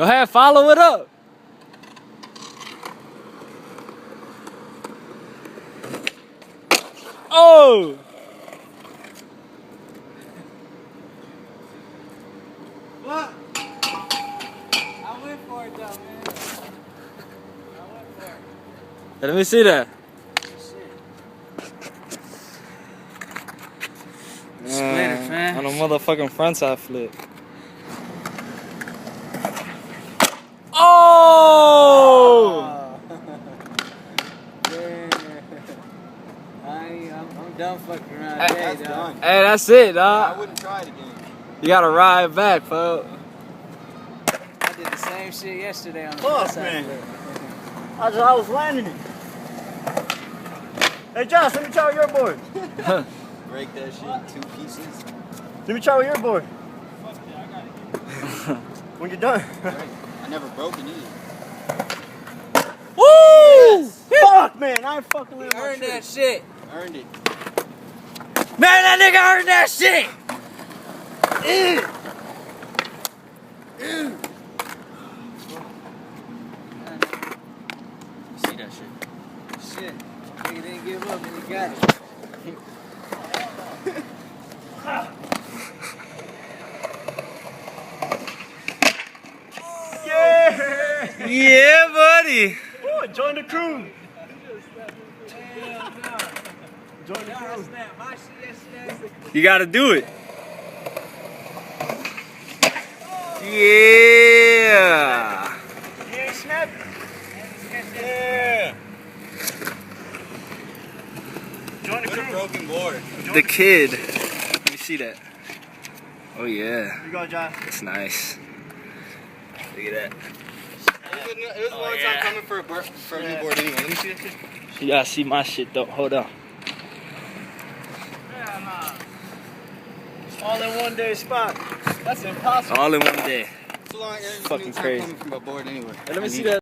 Go ahead, follow it up. Oh! What? I went for it though, man. I went for it. Let me see that. Split it, fam. On a motherfucking frontside flip. Oh! I'm done fucking around Hey, today, that's dog. done. Hey, that's it, I dog. wouldn't try it again. You gotta ride back, folks. I did the same shit yesterday on the Fuck, frontside man. flip. I was landing it. Hey Josh, let me try with your board. Break that shit in 2 pieces. Let me try with your board. Fuck yeah, I got it. When you're done. I never broke it either. Woo! Fuck, man, I ain't fucking with You my earned shit. that shit. Earned it. Man, that nigga earned that shit! See that shit? Shit. Nigga didn't give up and he got it. Yeah! Yeah, buddy. Ooh, join the crew. Join the Y'all crew. snapped my shit yesterday. You gotta do it. Yeah. You ain't snapping? Yeah. Join the What a crew. broken board. The kid. Let me see that. Oh yeah, You go, Josh. that's nice. Look at that. It was a long time coming for a new board anyway. Let me see that shit. You gotta see my shit though. Hold on. All in one day spot. That's impossible. All in one day. It's a long, it was a Fucking new time crazy. coming from a board anyway. Let me I see need it. that.